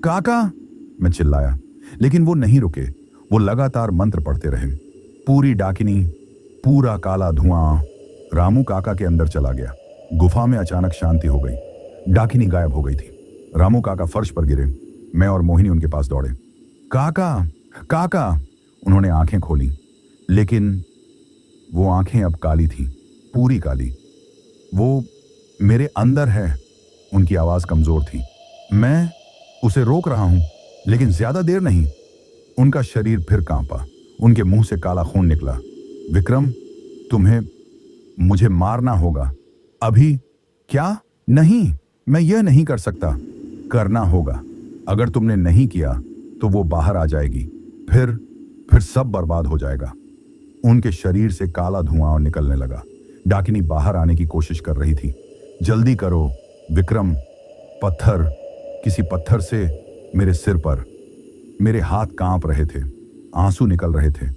काका, मैं चिल्लाया, लेकिन वो नहीं रुके। वो लगातार मंत्र पढ़ते रहे। पूरी डाकिनी, पूरा काला धुआं रामू काका के अंदर चला गया। गुफा में अचानक शांति हो गई। डाकिनी गायब हो गई थी। रामू काका फर्श पर गिरे। मैं और मोहिनी उनके पास दौड़े। काका, काका। उन्होंने आंखें खोली, लेकिन वो आंखें अब काली थी, पूरी काली। वो मेरे अंदर है। उनकी आवाज कमजोर थी। मैं उसे रोक रहा हूं, लेकिन ज्यादा देर नहीं। उनका शरीर फिर कांपा। उनके मुंह से काला खून निकला। विक्रम, तुम्हें मुझे मारना होगा अभी। क्या? नहीं, मैं यह नहीं कर सकता। करना होगा। अगर तुमने नहीं किया तो वो बाहर आ जाएगी, फिर सब बर्बाद हो जाएगा। उनके शरीर से काला धुआं निकलने लगा। डाकिनी बाहर आने की कोशिश कर रही थी। जल्दी करो विक्रम। पत्थर, किसी पत्थर से मेरे सिर पर। मेरे हाथ कांप रहे थे, आंसू निकल रहे थे।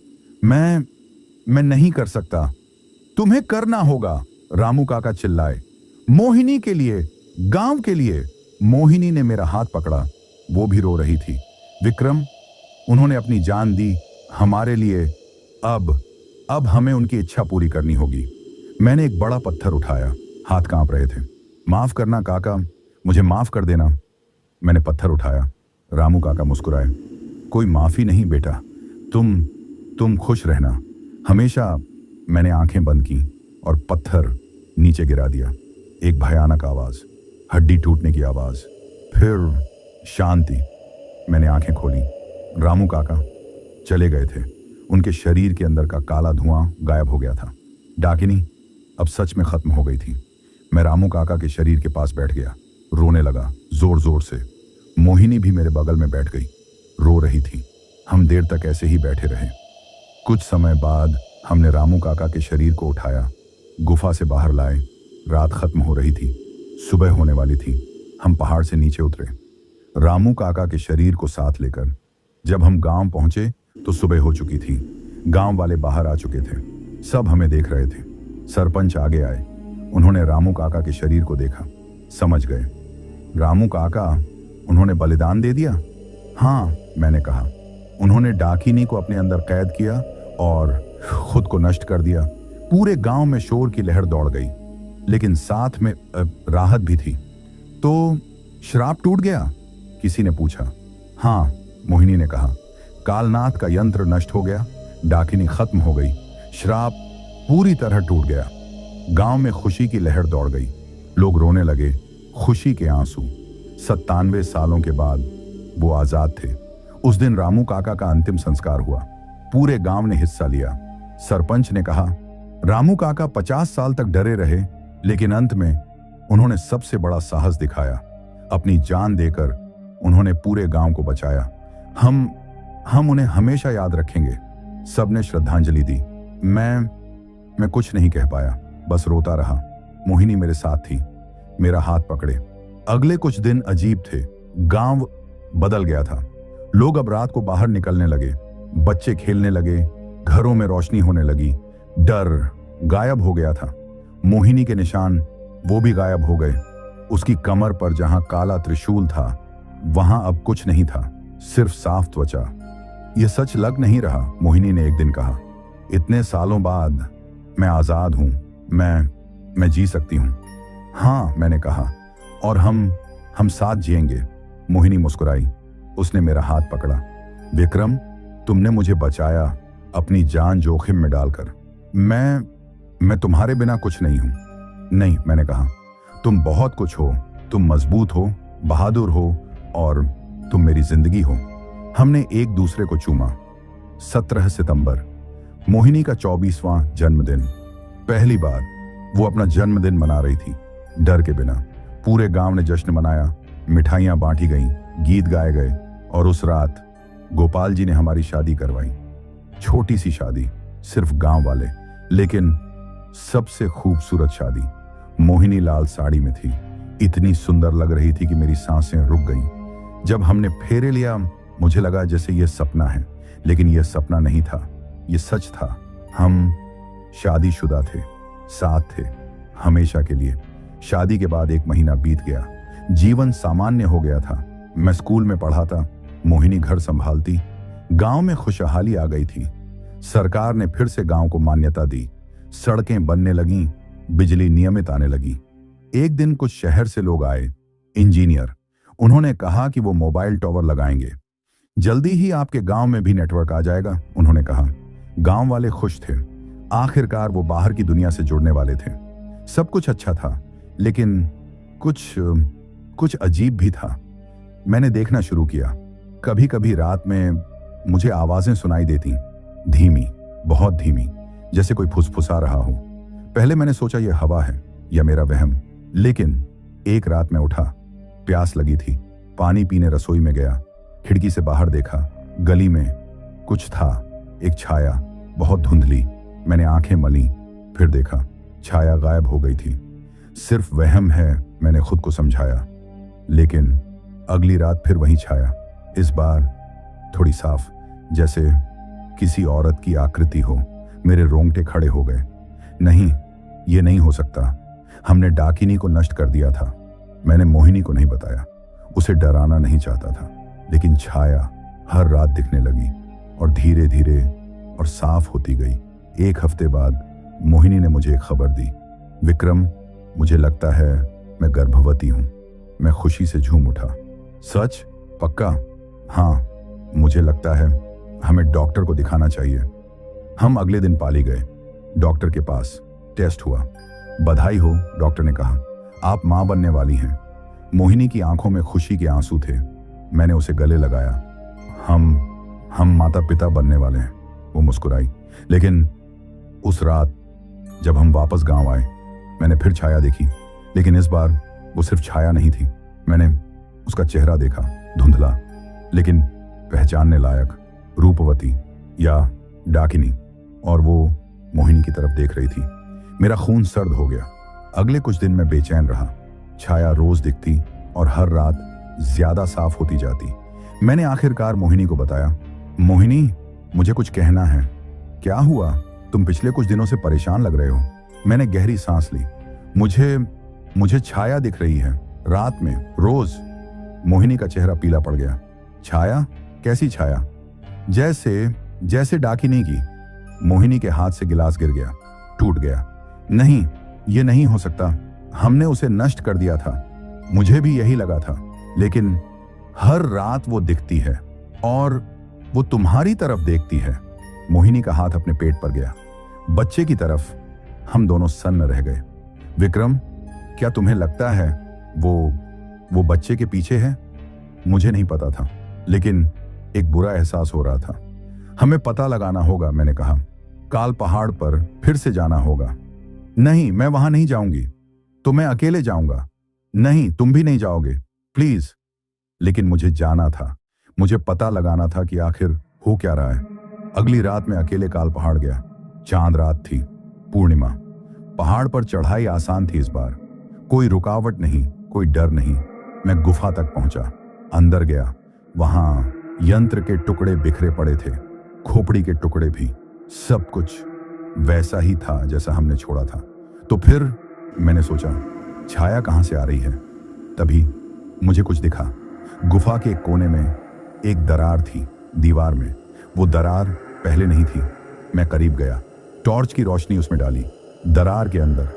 मैं नहीं कर सकता। तुम्हें करना होगा, रामू काका चिल्लाए। मोहिनी के लिए, गांव के लिए। मोहिनी ने मेरा हाथ पकड़ा। वो भी रो रही थी। विक्रम, उन्होंने अपनी जान दी हमारे लिए। अब हमें उनकी इच्छा पूरी करनी होगी। मैंने एक बड़ा पत्थर उठाया। हाथ कांप रहे थे। माफ करना काका, मुझे माफ कर देना। मैंने पत्थर उठाया। रामू काका मुस्कुराए। कोई माफी नहीं बेटा, तुम खुश रहना हमेशा। मैंने आंखें बंद की और पत्थर नीचे गिरा दिया। एक भयानक आवाज, हड्डी टूटने की आवाज, फिर शांति। मैंने आंखें खोली। रामू काका चले गए थे। उनके शरीर के अंदर का काला धुआं गायब हो गया था। डाकिनी अब सच में खत्म हो गई थी। मैं रामू काका के शरीर के पास बैठ गया, रोने लगा जोर जोर से। मोहिनी भी मेरे बगल में बैठ गई, रो रही थी। हम देर तक ऐसे ही बैठे रहे। कुछ समय बाद हमने रामू काका के शरीर को उठाया, गुफा से बाहर लाए। रात खत्म हो रही थी, सुबह होने वाली थी। हम पहाड़ से नीचे उतरे, रामू काका के शरीर को साथ लेकर। जब हम गांव पहुंचे तो सुबह हो चुकी थी। गांव वाले बाहर आ चुके थे, सब हमें देख रहे थे। सरपंच आगे आए। उन्होंने रामू काका के शरीर को देखा, समझ गए। रामू काका, उन्होंने बलिदान दे दिया? हाँ, मैंने कहा। उन्होंने डाकिनी को अपने अंदर कैद किया और खुद को नष्ट कर दिया। पूरे गांव में शोर की लहर दौड़ गई, लेकिन साथ में राहत भी थी। तो श्राप टूट गया? किसी ने पूछा। हाँ, मोहिनी ने कहा। कालनाथ का यंत्र नष्ट हो गया, डाकिनी खत्म हो गई, श्राप पूरी तरह टूट गया। गांव में खुशी की लहर दौड़ गई, लोग रोने लगे, खुशी के आंसू। 97 सालों के बाद वो आजाद थे। उस दिन रामू काका का अंतिम संस्कार हुआ। पूरे गांव ने हिस्सा लिया। सरपंच ने कहा, रामू काका 50 साल तक डरे रहे, लेकिन अंत में उन्होंने सबसे बड़ा साहस दिखाया। अपनी जान देकर उन्होंने पूरे गांव को बचाया। हम उन्हें हमेशा याद रखेंगे। सबने श्रद्धांजलि दी। मैं कुछ नहीं कह पाया, बस रोता रहा। मोहिनी मेरे साथ थी, मेरा हाथ पकड़े। अगले कुछ दिन अजीब थे। गांव बदल गया था। लोग अब रात को बाहर निकलने लगे, बच्चे खेलने लगे, घरों में रोशनी होने लगी। डर गायब हो गया था। मोहिनी के निशान वो भी गायब हो गए। उसकी कमर पर जहां काला त्रिशूल था, वहां अब कुछ नहीं था, सिर्फ साफ त्वचा। यह सच लग नहीं रहा, मोहिनी ने एक दिन कहा। इतने सालों बाद मैं आजाद हूं, मैं जी सकती हूं। हाँ, मैंने कहा, और हम साथ जिएंगे। मोहिनी मुस्कुराई। उसने मेरा हाथ पकड़ा। विक्रम, तुमने मुझे बचाया, अपनी जान जोखिम में डालकर। मैं तुम्हारे बिना कुछ नहीं हूं। नहीं, मैंने कहा, तुम बहुत कुछ हो। तुम मजबूत हो, बहादुर हो, और तुम मेरी जिंदगी हो। हमने एक दूसरे को चूमा। 17 सितंबर, मोहिनी का 24वां जन्मदिन। पहली बार वो अपना जन्मदिन मना रही थी, डर के बिना। पूरे गांव ने जश्न मनाया, मिठाइयां बांटी गईं, गीत गाए गए, और उस रात गोपाल जी ने हमारी शादी करवाई। छोटी सी शादी, सिर्फ गांव वाले, लेकिन सबसे खूबसूरत शादी। मोहिनी लाल साड़ी में थी, इतनी सुंदर लग रही थी कि मेरी सांसें रुक गईं। जब हमने फेरे लिया, मुझे लगा जैसे यह सपना है, लेकिन यह सपना नहीं था, यह सच था। हम शादीशुदा थे, साथ थे, हमेशा के लिए। शादी के बाद 1 महीना बीत गया। जीवन सामान्य हो गया था। मैं स्कूल में पढ़ा था, मोहिनी घर संभालती। गांव में खुशहाली आ गई थी। सरकार ने फिर से गांव को मान्यता दी। सड़कें बनने लगीं, बिजली नियमित आने लगी। एक दिन कुछ शहर से लोग आए, इंजीनियर। उन्होंने कहा कि वो मोबाइल टावर लगाएंगे। जल्दी ही आपके गांव में भी नेटवर्क आ जाएगा, उन्होंने कहा। गांव वाले खुश थे। आखिरकार वो बाहर की दुनिया से जुड़ने वाले थे। सब कुछ अच्छा था, लेकिन कुछ अजीब भी था। मैंने देखना शुरू किया। कभी कभी रात में मुझे आवाजें सुनाई देती, धीमी, बहुत धीमी, जैसे कोई फुसफुसा रहा हो। पहले मैंने सोचा यह हवा है या मेरा वहम, लेकिन एक रात में उठा, प्यास लगी थी, पानी पीने रसोई में गया। खिड़की से बाहर देखा, गली में कुछ था, एक छाया, बहुत धुंधली। मैंने आंखें मली, फिर देखा, छाया गायब हो गई थी। सिर्फ वहम है, मैंने खुद को समझाया। लेकिन अगली रात फिर वही छाया, इस बार थोड़ी साफ, जैसे किसी औरत की आकृति हो। मेरे रोंगटे खड़े हो गए। नहीं, ये नहीं हो सकता। हमने डाकिनी को नष्ट कर दिया था। मैंने मोहिनी को नहीं बताया, उसे डराना नहीं चाहता था। लेकिन छाया हर रात दिखने लगी, और धीरे धीरे और साफ होती गई। 1 हफ्ते बाद मोहिनी ने मुझे एक खबर दी। विक्रम, मुझे लगता है मैं गर्भवती हूं। मैं खुशी से झूम उठा। सच? पक्का? हाँ, मुझे लगता है हमें डॉक्टर को दिखाना चाहिए। हम अगले दिन पाली गए। डॉक्टर के पास टेस्ट हुआ। बधाई हो, डॉक्टर ने कहा, आप मां बनने वाली हैं। मोहिनी की आंखों में खुशी के आंसू थे। मैंने उसे गले लगाया। हम माता पिता बनने वाले हैं, वो मुस्कुराई। लेकिन उस रात जब हम वापस गांव आए, मैंने फिर छाया देखी, लेकिन इस बार वो सिर्फ छाया नहीं थी। मैंने उसका चेहरा देखा, धुंधला लेकिन पहचानने लायक, रूपवती या डाकिनी, और वो मोहिनी की तरफ देख रही थी। मेरा खून सर्द हो गया। अगले कुछ दिन मैं बेचैन रहा। छाया रोज दिखती और हर रात ज्यादा साफ होती जाती। मैंने आखिरकार मोहिनी को बताया, मोहिनी, मुझे कुछ कहना है। क्या हुआ? तुम पिछले कुछ दिनों से परेशान लग रहे हो। मैंने गहरी सांस ली। मुझे छाया दिख रही है, रात में, रोज। मोहिनी का चेहरा पीला पड़ गया। छाया? कैसी छाया? जैसे डाकिनी की। मोहिनी के हाथ से गिलास गिर गया, टूट गया। नहीं, ये नहीं हो सकता। हमने उसे नष्ट कर दिया था। मुझे भी यही लगा था, लेकिन हर रात वो दिखती है, और वो तुम्हारी तरफ देखती है। मोहिनी का हाथ अपने पेट पर गया, बच्चे की तरफ। हम दोनों सन्न रह गए। विक्रम, क्या तुम्हें लगता है वो बच्चे के पीछे है? मुझे नहीं पता था, लेकिन एक बुरा एहसास हो रहा था। हमें पता लगाना होगा, मैंने कहा। काल पहाड़ पर फिर से जाना होगा। नहीं, मैं वहां नहीं जाऊंगी। तो मैं अकेले जाऊंगा। नहीं, तुम भी नहीं जाओगे, प्लीज। लेकिन मुझे जाना था। मुझे पता लगाना था कि आखिर हो क्या रहा है। अगली रात मैं अकेले काल पहाड़ गया। चांद रात थी, पूर्णिमा। पहाड़ पर चढ़ाई आसान थी इस बार। कोई रुकावट नहीं, कोई डर नहीं। मैं गुफा तक पहुंचा, अंदर गया। वहां यंत्र के टुकड़े बिखरे पड़े थे, खोपड़ी के टुकड़े भी। सब कुछ वैसा ही था जैसा हमने छोड़ा था। तो फिर मैंने सोचा, छाया कहां से आ रही है? तभी मुझे कुछ दिखा। गुफा के एक कोने में एक दरार थी, दीवार में। वो दरार पहले नहीं थी। मैं करीब गया, टॉर्च की रोशनी उसमें डाली। दरार के अंदर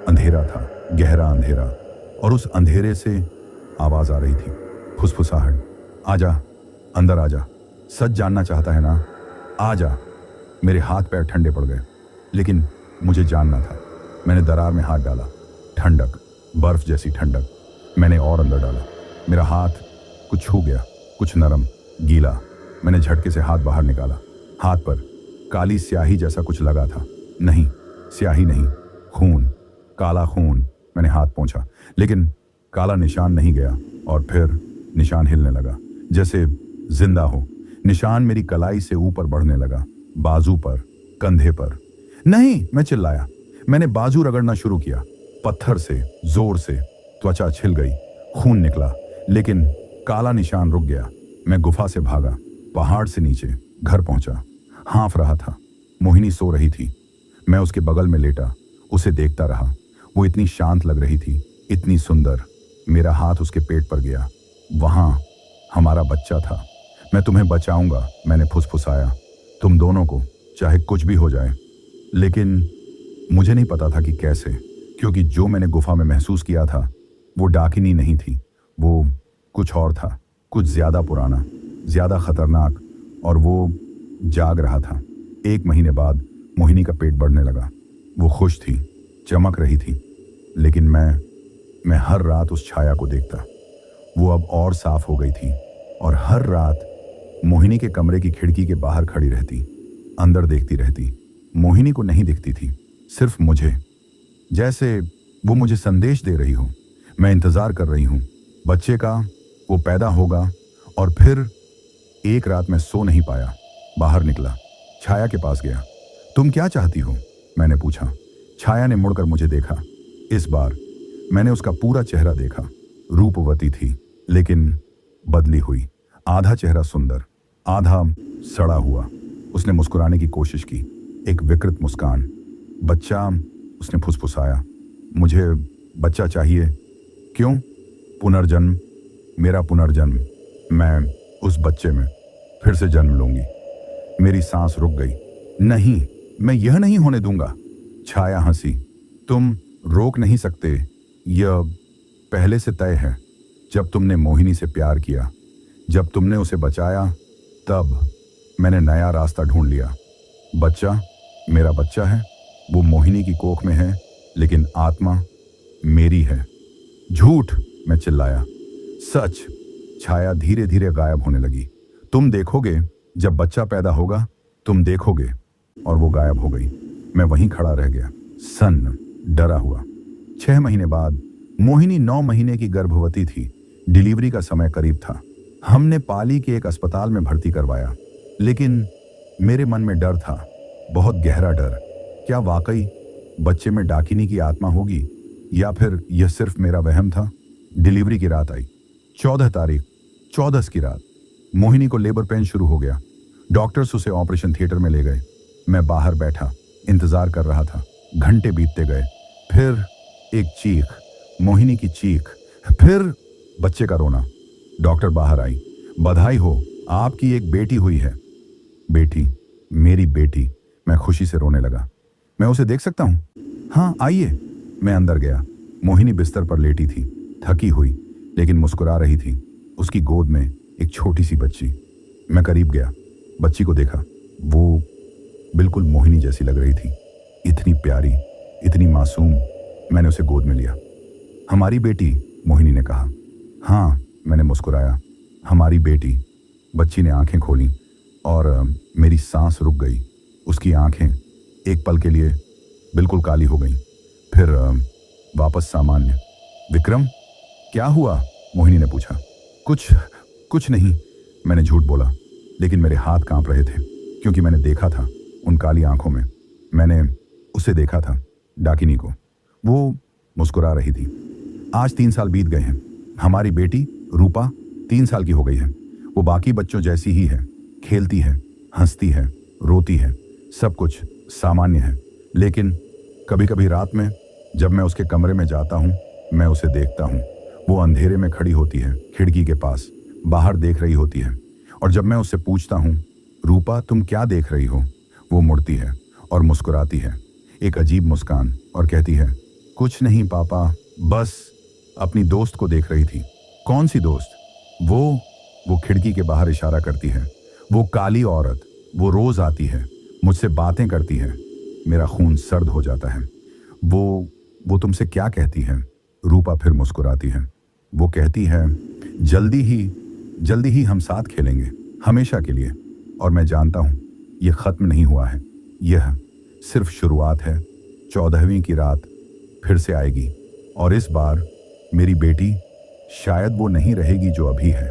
अंधेरा था, गहरा अंधेरा। और उस अंधेरे से आवाज आ रही थी, फुसफुसाहट। आजा, अंदर आजा। सच जानना चाहता है ना? आजा। मेरे हाथ पैर ठंडे पड़ गए, लेकिन मुझे जानना था। मैंने दरार में हाथ डाला। ठंडक, बर्फ जैसी ठंडक। मैंने और अंदर डाला। मेरा हाथ कुछ छू गया, कुछ नरम, गीला। मैंने झटके से हाथ बाहर निकाला। हाथ पर काली स्याही जैसा कुछ लगा था। नहीं, स्याही नहीं, खून, काला खून। मैंने हाथ पोंछा, लेकिन काला निशान नहीं गया। और फिर निशान हिलने लगा, जैसे जिंदा हो। निशान मेरी कलाई से ऊपर बढ़ने लगा, बाजू पर, कंधे पर। नहीं, मैं चिल्लाया। मैंने बाजू रगड़ना शुरू किया, पत्थर से, जोर से। त्वचा छिल गई, खून निकला, लेकिन काला निशान रुक गया। मैं गुफा से भागा, पहाड़ से नीचे, घर पहुंचा। हाँफ रहा था। मोहिनी सो रही थी। मैं उसके बगल में लेटा, उसे देखता रहा। वो इतनी शांत लग रही थी, इतनी सुंदर। मेरा हाथ उसके पेट पर गया। वहां हमारा बच्चा था। मैं तुम्हें बचाऊंगा, मैंने फुसफुसाया। तुम दोनों को, चाहे कुछ भी हो जाए। लेकिन मुझे नहीं पता था कि कैसे, क्योंकि जो मैंने गुफा में महसूस किया था वो डाकिनी नहीं थी। वो कुछ और था, कुछ ज्यादा पुराना, ज्यादा खतरनाक। और वो जाग रहा था। 1 महीने बाद मोहिनी का पेट बढ़ने लगा। वो खुश थी, चमक रही थी। लेकिन मैं हर रात उस छाया को देखता। वो अब और साफ हो गई थी, और हर रात मोहिनी के कमरे की खिड़की के बाहर खड़ी रहती, अंदर देखती रहती। मोहिनी को नहीं दिखती थी, सिर्फ मुझे। जैसे वो मुझे संदेश दे रही हो। मैं इंतजार कर रही हूं बच्चे का। वो पैदा होगा। और फिर एक रात मैं सो नहीं पाया, बाहर निकला, छाया के पास गया। तुम क्या चाहती हो? मैंने पूछा। छाया ने मुड़कर मुझे देखा। इस बार मैंने उसका पूरा चेहरा देखा। रूपवती थी, लेकिन बदली हुई। आधा चेहरा सुंदर, आधा सड़ा हुआ। उसने मुस्कुराने की कोशिश की, एक विकृत मुस्कान। बच्चा, उसने फुसफुसाया। मुझे बच्चा चाहिए। क्यों? पुनर्जन्म, मेरा पुनर्जन्म। मैं उस बच्चे में फिर से जन्म लूंगी। मेरी सांस रुक गई। नहीं, मैं यह नहीं होने दूंगा। छाया हंसी। तुम रोक नहीं सकते, यह पहले से तय है। जब तुमने मोहिनी से प्यार किया, जब तुमने उसे बचाया, तब मैंने नया रास्ता ढूंढ लिया। बच्चा मेरा बच्चा है, वो मोहिनी की कोख में है, लेकिन आत्मा मेरी है। झूठ, मैं चिल्लाया। सच। छाया धीरे धीरे गायब होने लगी। तुम देखोगे, जब बच्चा पैदा होगा, तुम देखोगे। और वो गायब हो गई। मैं वहीं खड़ा रह गया, सन्न, डरा हुआ। 6 महीने बाद मोहिनी 9 महीने की गर्भवती थी। डिलीवरी का समय करीब था। हमने पाली के एक अस्पताल में भर्ती करवाया, लेकिन मेरे मन में डर था, बहुत गहरा डर। क्या वाकई बच्चे में डाकिनी की आत्मा होगी, या फिर यह सिर्फ मेरा वहम था? डिलीवरी की रात आई, 14 तारीख, 14 की रात। मोहिनी को लेबर पेन शुरू हो गया। डॉक्टर्स उसे ऑपरेशन थिएटर में ले गए। मैं बाहर बैठा इंतजार कर रहा था। घंटे बीतते गए। फिर एक चीख, मोहिनी की चीख। फिर बच्चे का रोना। डॉक्टर बाहर आई। बधाई हो, आपकी एक बेटी हुई है। बेटी, मेरी बेटी। मैं खुशी से रोने लगा। मैं उसे देख सकता हूं? हाँ, आइए। मैं अंदर गया। मोहिनी बिस्तर पर लेटी थी, थकी हुई, लेकिन मुस्कुरा रही थी। उसकी गोद में एक छोटी सी बच्ची। मैं करीब गया। बच्ची को देखा। वो बिल्कुल मोहिनी जैसी लग रही थी, इतनी प्यारी, इतनी मासूम। मैंने उसे गोद में लिया। हमारी बेटी, मोहिनी ने कहा। हाँ, मैंने मुस्कुराया। हमारी बेटी। बच्ची ने आंखें खोली और मेरी सांस रुक गई। उसकी आंखें एक पल के लिए बिल्कुल काली हो गईं, फिर वापस सामान्य। विक्रम, क्या हुआ? मोहिनी ने पूछा। कुछ कुछ नहीं, मैंने झूठ बोला, लेकिन मेरे हाथ कांप रहे थे क्योंकि मैंने देखा था उन काली आंखों में। मैंने उसे देखा था, डाकिनी को। वो मुस्कुरा रही थी। आज 3 साल बीत गए हैं। हमारी बेटी रूपा 3 साल की हो गई है। वो बाकी बच्चों जैसी ही है, खेलती है, हंसती है, रोती है, सब कुछ सामान्य है। लेकिन कभी कभी रात में जब मैं उसके कमरे में जाता हूँ, मैं उसे देखता हूँ। वो अंधेरे में खड़ी होती है, खिड़की के पास, बाहर देख रही होती है। और जब मैं उससे पूछता हूँ, रूपा तुम क्या देख रही हो, वो मुड़ती है और मुस्कुराती है, एक अजीब मुस्कान, और कहती है, कुछ नहीं पापा, बस अपनी दोस्त को देख रही थी। कौन सी दोस्त? वो खिड़की के बाहर इशारा करती है। वो काली औरत, वो रोज आती है, मुझसे बातें करती है। मेरा खून सर्द हो जाता है। वो तुमसे क्या कहती है? रूपा फिर मुस्कुराती है। वो कहती है, जल्दी ही हम साथ खेलेंगे, हमेशा के लिए। और मैं जानता हूं यह खत्म नहीं हुआ है, यह सिर्फ शुरुआत है। 14वीं की रात फिर से आएगी, और इस बार मेरी बेटी शायद वो नहीं रहेगी जो अभी है।